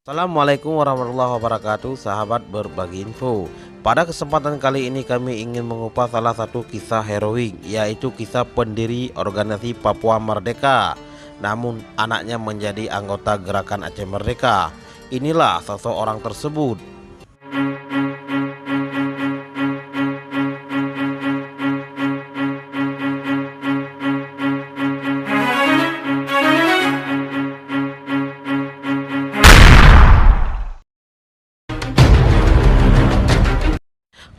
Assalamualaikum warahmatullahi wabarakatuh, sahabat berbagi info. Pada kesempatan kali ini kami ingin mengupas salah satu kisah heroik, yaitu kisah pendiri organisasi Papua Merdeka, namun anaknya menjadi anggota gerakan Aceh Merdeka. Inilah sosok orang tersebut.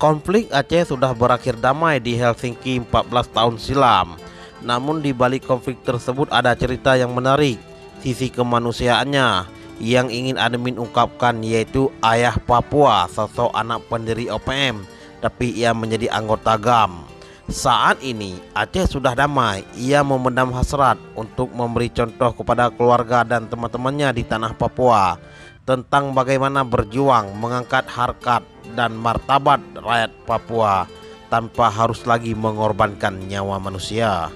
Konflik Aceh sudah berakhir damai di Helsinki 14 tahun silam. Namun di balik konflik tersebut ada cerita yang menarik, sisi kemanusiaannya yang ingin admin ungkapkan, yaitu ayah Papua, sosok anak pendiri OPM, tapi ia menjadi anggota GAM. Saat ini Aceh sudah damai. Ia memendam hasrat untuk memberi contoh kepada keluarga dan teman-temannya di tanah Papua tentang bagaimana berjuang mengangkat harkat dan martabat rakyat Papua tanpa harus lagi mengorbankan nyawa manusia.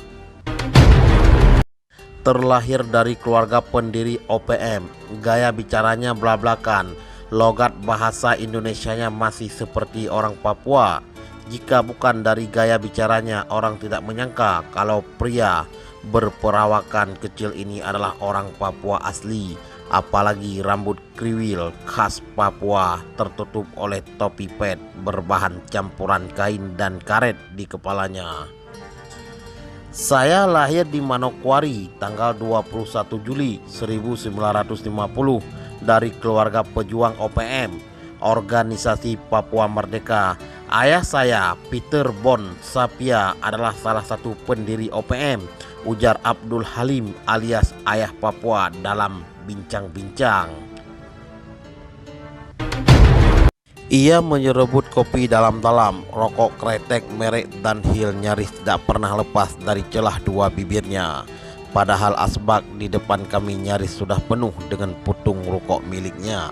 Terlahir dari keluarga pendiri OPM, gaya bicaranya blak-blakan, logat bahasa Indonesianya masih seperti orang Papua. Jika bukan dari gaya bicaranya, orang tidak menyangka kalau pria berperawakan kecil ini adalah orang Papua asli. Apalagi rambut kriwil khas Papua tertutup oleh topi pet berbahan campuran kain dan karet di kepalanya. Saya lahir di Manokwari tanggal 21 Juli 1950 dari keluarga pejuang OPM, organisasi Papua Merdeka. Ayah saya, Peter Bon Sapia, adalah salah satu pendiri OPM, ujar Abdul Halim alias Ayah Papua dalam bincang-bincang. Ia menyerebut kopi dalam-dalam, rokok kretek merek Dunhill nyaris tidak pernah lepas dari celah dua bibirnya. Padahal asbak di depan kami nyaris sudah penuh dengan putung rokok miliknya.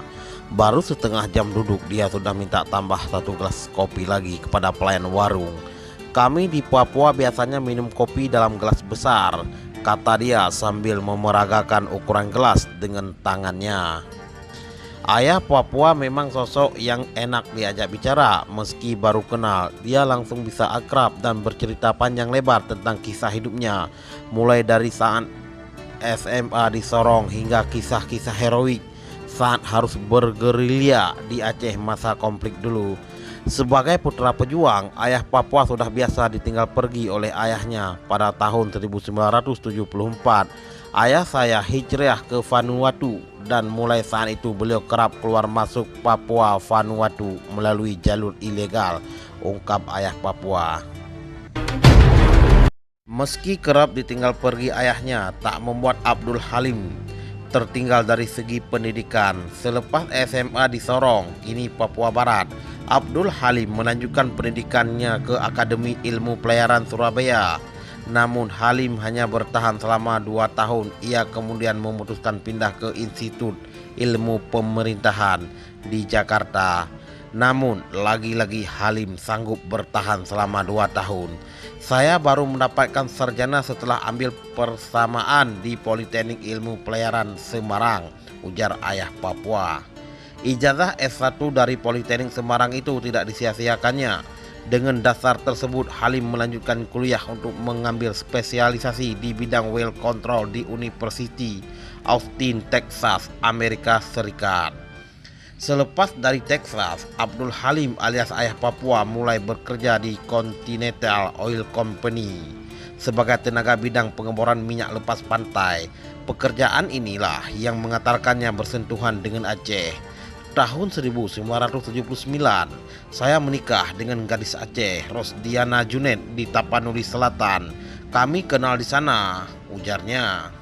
Baru setengah jam duduk dia sudah minta tambah satu gelas kopi lagi kepada pelayan warung. Kami di Papua biasanya minum kopi dalam gelas besar, kata dia sambil memeragakan ukuran gelas dengan tangannya. Ayah Papua memang sosok yang enak diajak bicara. Meski baru kenal, dia langsung bisa akrab dan bercerita panjang lebar tentang kisah hidupnya, mulai dari saat SMA di Sorong hingga kisah-kisah heroik saat harus bergerilya di Aceh masa konflik dulu. Sebagai putra pejuang, ayah Papua sudah biasa ditinggal pergi oleh ayahnya pada tahun 1974. Ayah saya hijrah ke Vanuatu dan mulai saat itu beliau kerap keluar masuk Papua Vanuatu melalui jalur ilegal, ungkap ayah Papua. Meski kerap ditinggal pergi ayahnya, tak membuat Abdul Halim tertinggal dari segi pendidikan. Selepas SMA di Sorong, kini Papua Barat, Abdul Halim melanjutkan pendidikannya ke Akademi Ilmu Pelayaran Surabaya. Namun Halim hanya bertahan selama 2 tahun. Ia kemudian memutuskan pindah ke Institut Ilmu Pemerintahan di Jakarta. Namun lagi-lagi Halim sanggup bertahan selama 2 tahun. Saya baru mendapatkan sarjana setelah ambil persamaan di Politeknik Ilmu Pelayaran Semarang, ujar ayah Papua. Ijazah S1 dari Politeknik Semarang itu tidak disia-siakannya. Dengan dasar tersebut, Halim melanjutkan kuliah untuk mengambil spesialisasi di bidang well control di University Austin, Texas, Amerika Serikat. Selepas dari Texas, Abdul Halim alias ayah Papua mulai bekerja di Continental Oil Company sebagai tenaga bidang pengeboran minyak lepas pantai. Pekerjaan inilah yang mengantarkannya bersentuhan dengan Aceh. Tahun 1979, saya menikah dengan gadis Aceh, Rosdiana Junet, di Tapanuli Selatan. Kami kenal di sana, ujarnya.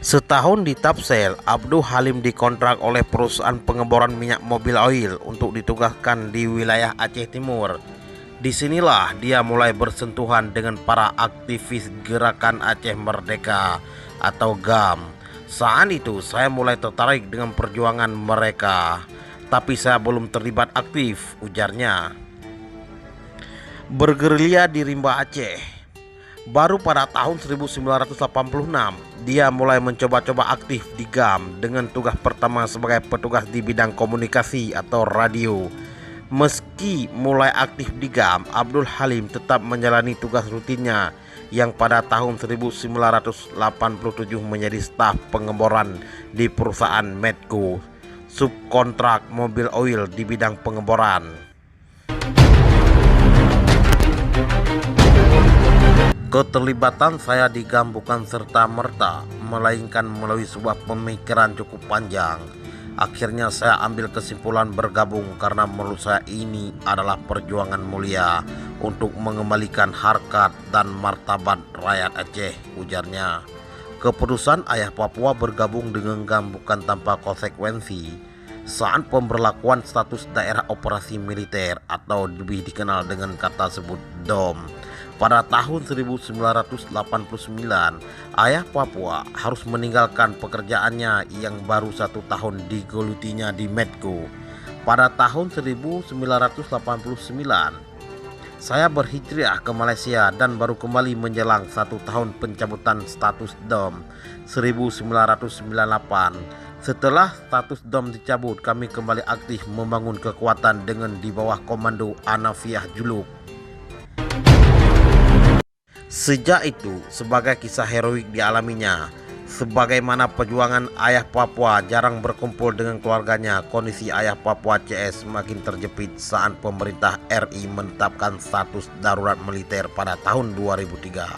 Setahun di Tapsel, Abdul Halim dikontrak oleh perusahaan pengeboran minyak Mobil Oil untuk ditugaskan di wilayah Aceh Timur. Disinilah dia mulai bersentuhan dengan para aktivis Gerakan Aceh Merdeka atau GAM. Saat itu saya mulai tertarik dengan perjuangan mereka, tapi saya belum terlibat aktif, ujarnya. Bergerilya di Rimba Aceh. Baru pada tahun 1986, dia mulai mencoba-coba aktif di GAM dengan tugas pertama sebagai petugas di bidang komunikasi atau radio. Meski mulai aktif di GAM, Abdul Halim tetap menjalani tugas rutinnya yang pada tahun 1987 menjadi staf pengeboran di perusahaan Medco, subkontrak mobil oil di bidang pengeboran. Keterlibatan saya di GAM bukan serta-merta, melainkan melalui sebuah pemikiran cukup panjang. Akhirnya saya ambil kesimpulan bergabung karena menurut saya ini adalah perjuangan mulia untuk mengembalikan harkat dan martabat rakyat Aceh, ujarnya. Keputusan ayah Papua bergabung dengan GAM bukan tanpa konsekuensi. Saat pemberlakuan status daerah operasi militer atau lebih dikenal dengan kata sebut DOM, pada tahun 1989, ayah Papua harus meninggalkan pekerjaannya yang baru 1 tahun digelutinya di Medco. Pada tahun 1989, saya berhijrah ke Malaysia dan baru kembali menjelang 1 tahun pencabutan status DOM 1998. Setelah status DOM dicabut, kami kembali aktif membangun kekuatan dengan di bawah komando Anafiah Juluk. Sejak itu, sebagai kisah heroik dialaminya, sebagaimana perjuangan ayah Papua jarang berkumpul dengan keluarganya, kondisi ayah Papua CS semakin terjepit saat pemerintah RI menetapkan status darurat militer pada tahun 2003.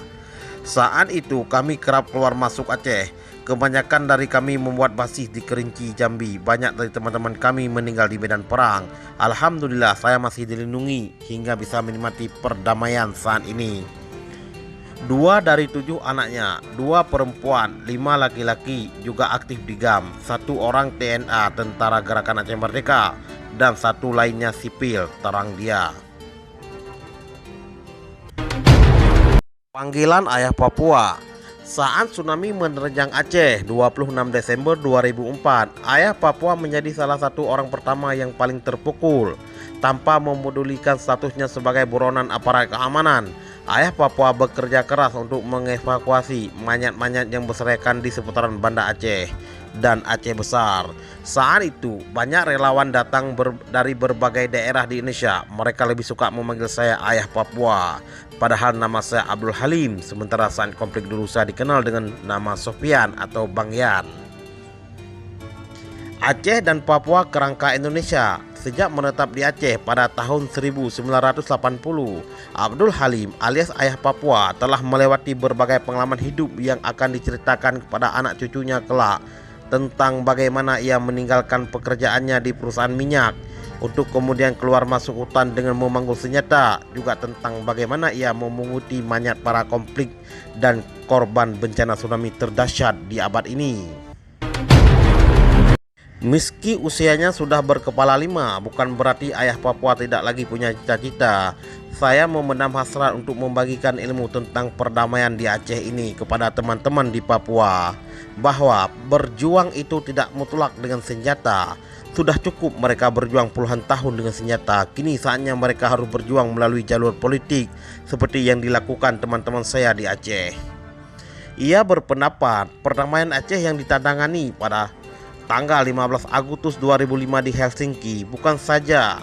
Saat itu kami kerap keluar masuk Aceh. Kebanyakan dari kami membuat basis di Kerinci, Jambi. Banyak dari teman-teman kami meninggal di medan perang. Alhamdulillah saya masih dilindungi hingga bisa menikmati perdamaian saat ini. 2 dari 7 anaknya, 2 perempuan, 5 laki-laki juga aktif di GAM. 1 orang TNA, Tentara Gerakan Aceh Merdeka, dan 1 lainnya sipil, terang dia. Panggilan ayah Papua. Saat tsunami menerjang Aceh 26 Desember 2004, ayah Papua menjadi salah satu orang pertama yang paling terpukul. Tanpa memedulikan statusnya sebagai buronan aparat keamanan, ayah Papua bekerja keras untuk mengevakuasi mayat-mayat yang berserakan di seputaran Banda Aceh dan Aceh Besar. Saat itu banyak relawan datang dari berbagai daerah di Indonesia. Mereka lebih suka memanggil saya ayah Papua, padahal nama saya Abdul Halim. Sementara saat konflik dulu saya dikenal dengan nama Sofian atau Bang Yan. Aceh dan Papua kerangka Indonesia. Sejak menetap di Aceh pada tahun 1980, Abdul Halim alias ayah Papua telah melewati berbagai pengalaman hidup yang akan diceritakan kepada anak cucunya kelak, tentang bagaimana ia meninggalkan pekerjaannya di perusahaan minyak untuk kemudian keluar masuk hutan dengan memanggul senjata, juga tentang bagaimana ia memunguti mayat para konflik dan korban bencana tsunami terdahsyat di abad ini. Meski usianya sudah berkepala 5, bukan berarti ayah Papua tidak lagi punya cita-cita. Saya memendam hasrat untuk membagikan ilmu tentang perdamaian di Aceh ini kepada teman-teman di Papua, bahwa berjuang itu tidak mutlak dengan senjata. Sudah cukup mereka berjuang puluhan tahun dengan senjata. Kini saatnya mereka harus berjuang melalui jalur politik seperti yang dilakukan teman-teman saya di Aceh. Ia berpendapat perdamaian Aceh yang ditandangani pada tanggal 15 Agustus 2005 di Helsinki bukan saja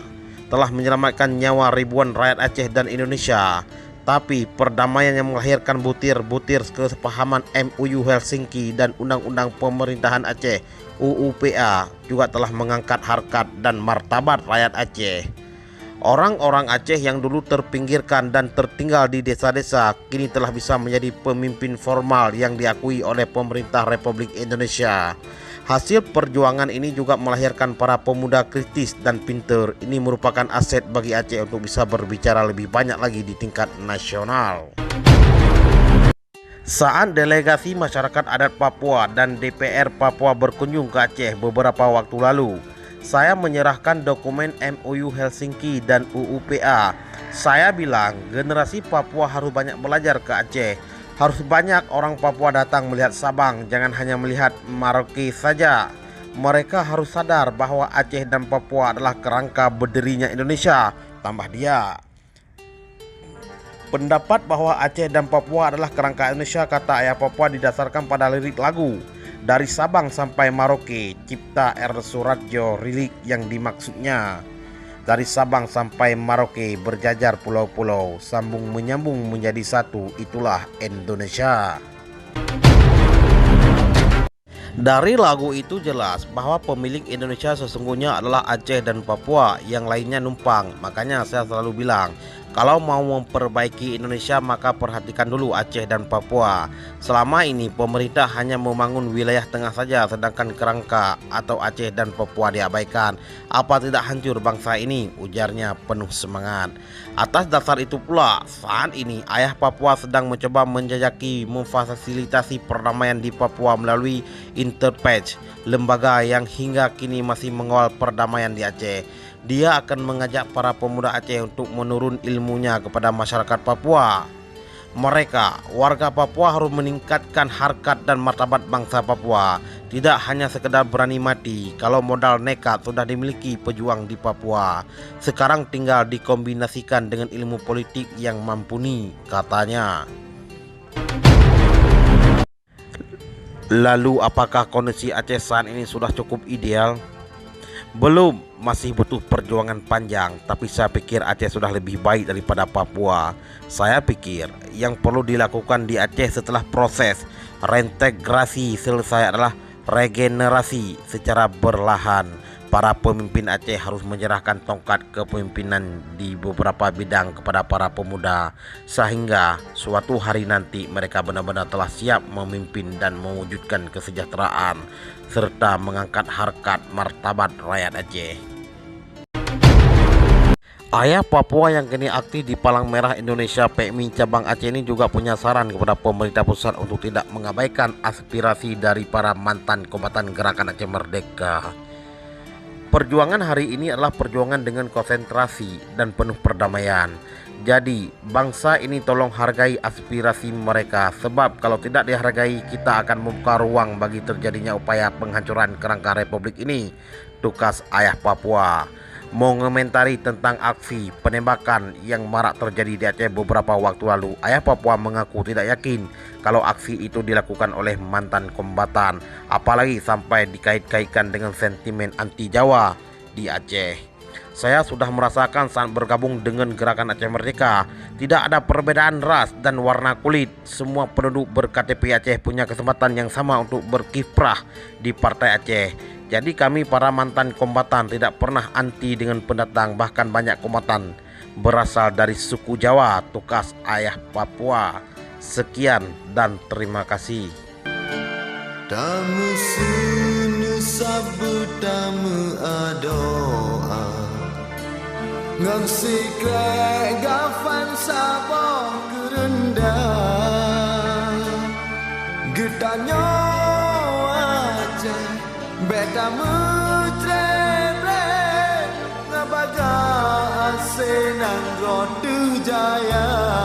telah menyelamatkan nyawa ribuan rakyat Aceh dan Indonesia, tapi perdamaian yang melahirkan butir-butir kesepahaman MOU Helsinki dan Undang-Undang Pemerintahan Aceh UUPA juga telah mengangkat harkat dan martabat rakyat Aceh. Orang-orang Aceh yang dulu terpinggirkan dan tertinggal di desa-desa kini telah bisa menjadi pemimpin formal yang diakui oleh pemerintah Republik Indonesia. Hasil perjuangan ini juga melahirkan para pemuda kritis dan pintar. Ini merupakan aset bagi Aceh untuk bisa berbicara lebih banyak lagi di tingkat nasional. Saat delegasi masyarakat adat Papua dan DPR Papua berkunjung ke Aceh beberapa waktu lalu, saya menyerahkan dokumen MOU Helsinki dan UUPA. Saya bilang generasi Papua harus banyak belajar ke Aceh. Harus banyak orang Papua datang melihat Sabang, jangan hanya melihat Merauke saja. Mereka harus sadar bahwa Aceh dan Papua adalah kerangka berdirinya Indonesia, tambah dia. Pendapat bahwa Aceh dan Papua adalah kerangka Indonesia, kata ayah Papua, didasarkan pada lirik lagu Dari Sabang Sampai Merauke, cipta R. Suradjo. Lirik yang dimaksudnya, dari Sabang sampai Merauke berjajar pulau-pulau, sambung menyambung menjadi satu, itulah Indonesia. Dari lagu itu jelas bahwa pemilik Indonesia sesungguhnya adalah Aceh dan Papua, yang lainnya numpang. Makanya saya selalu bilang, kalau mau memperbaiki Indonesia maka perhatikan dulu Aceh dan Papua. Selama ini pemerintah hanya membangun wilayah tengah saja, sedangkan kerangka atau Aceh dan Papua diabaikan. Apa tidak hancur bangsa ini? Ujarnya penuh semangat. Atas dasar itu pula, saat ini ayah Papua sedang mencoba menjajaki memfasilitasi perdamaian di Papua melalui Interpatch, lembaga yang hingga kini masih mengawal perdamaian di Aceh. Dia akan mengajak para pemuda Aceh untuk menurun ilmunya kepada masyarakat Papua. Mereka, warga Papua, harus meningkatkan harkat dan martabat bangsa Papua. Tidak hanya sekedar berani mati, kalau modal nekat sudah dimiliki pejuang di Papua. Sekarang tinggal dikombinasikan dengan ilmu politik yang mumpuni, katanya. Lalu apakah kondisi Aceh saat ini sudah cukup ideal? Belum, masih butuh perjuangan panjang, tapi saya pikir Aceh sudah lebih baik daripada Papua. Saya pikir yang perlu dilakukan di Aceh setelah proses reintegrasi selesai adalah regenerasi secara perlahan. Para pemimpin Aceh harus menyerahkan tongkat kepemimpinan di beberapa bidang kepada para pemuda, sehingga suatu hari nanti mereka benar-benar telah siap memimpin dan mewujudkan kesejahteraan serta mengangkat harkat martabat rakyat Aceh. Ayah Papua yang kini aktif di Palang Merah Indonesia PMI cabang Aceh ini juga punya saran kepada pemerintah pusat untuk tidak mengabaikan aspirasi dari para mantan kombatan Gerakan Aceh Merdeka. Perjuangan hari ini adalah perjuangan dengan konsentrasi dan penuh perdamaian. Jadi bangsa ini tolong hargai aspirasi mereka, sebab kalau tidak dihargai kita akan membuka ruang bagi terjadinya upaya penghancuran kerangka republik ini, tukas ayah Papua. Mengomentari tentang aksi penembakan yang marak terjadi di Aceh beberapa waktu lalu, ayah Papua mengaku tidak yakin kalau aksi itu dilakukan oleh mantan kombatan, apalagi sampai dikait-kaitkan dengan sentimen anti Jawa di Aceh. Saya sudah merasakan saat bergabung dengan Gerakan Aceh Merdeka, tidak ada perbedaan ras dan warna kulit. Semua penduduk ber-KTP Aceh punya kesempatan yang sama untuk berkiprah di Partai Aceh. Jadi kami para mantan kombatan tidak pernah anti dengan pendatang, bahkan banyak kombatan berasal dari suku Jawa, tukas ayah Papua. Sekian dan terima kasih. Tamu sunu sabu tamu adoa ngam sikre gafan sabah gerendang getanyo aja beta mutre ngabaga asenang rodu jaya.